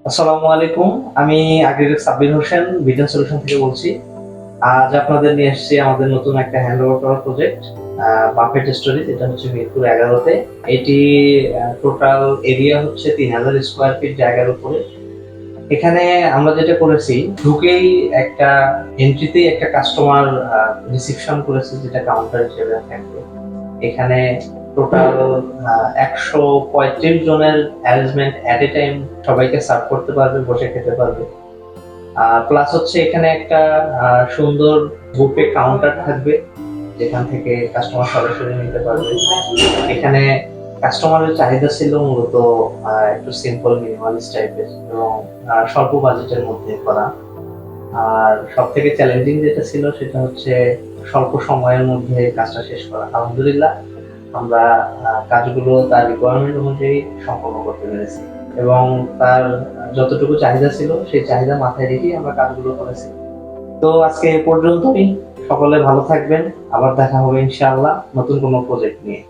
আসসালামু আলাইকুম। আমি আগ্রের সাব্বির হোসেন ভিজন সলিউশন থেকে বলছি। আজ আপনাদের নিয়ে এসেছি আমাদের নতুন একটা হ্যান্ডওভার করার প্রজেক্ট, বাফেট স্টোরি। এটা হচ্ছে মিরপুর 11-তে। এটি টোটাল এরিয়া হচ্ছে 3000 স্কোয়ার ফিট জায়গার উপরে। এখানে আমরা যেটা করেছি, ঢুকেই একটা এন্ট্রিতেই একটা কাস্টমার রিসিপশন করেছি, যেটা কাউন্টার হিসেবে থাকবে। এখানে টোটাল 135 জনের অ্যারেঞ্জমেন্ট এট এ টাইম, সবাইকে সার্ভ করতে পারবে, বসে খেতে পারবে। প্লাস হচ্ছে এখানে একটা সুন্দর বুফে কাউন্টার থাকবে, যেখান থেকে কাস্টমার সরাসরি নিতে পারবে। এখানে কাস্টমারের চাহিদা ছিল মূলত একটু সিম্পল মিনিমালিস্ট টাইপের এবং স্বল্প বাজেটের মধ্যে করা। আর সব থেকে চ্যালেঞ্জিং যেটা ছিল সেটা হচ্ছে স্বল্প সময়ের মধ্যে কাজটা শেষ করা। আলহামদুলিল্লাহ আমরা কাজগুলো তার রিকোয়ারমেন্ট অনুযায়ী সম্পন্ন করতে পেরেছি এবং তার যতটুকু চাহিদা ছিল সেই চাহিদা মাথায় রেখেই আমরা কাজগুলো করেছি। তো আজকে এ পর্যন্তই। সকলে ভালো থাকবেন। আবার দেখা হবে ইনশাআল্লাহ নতুন কোনো প্রজেক্ট নিয়ে।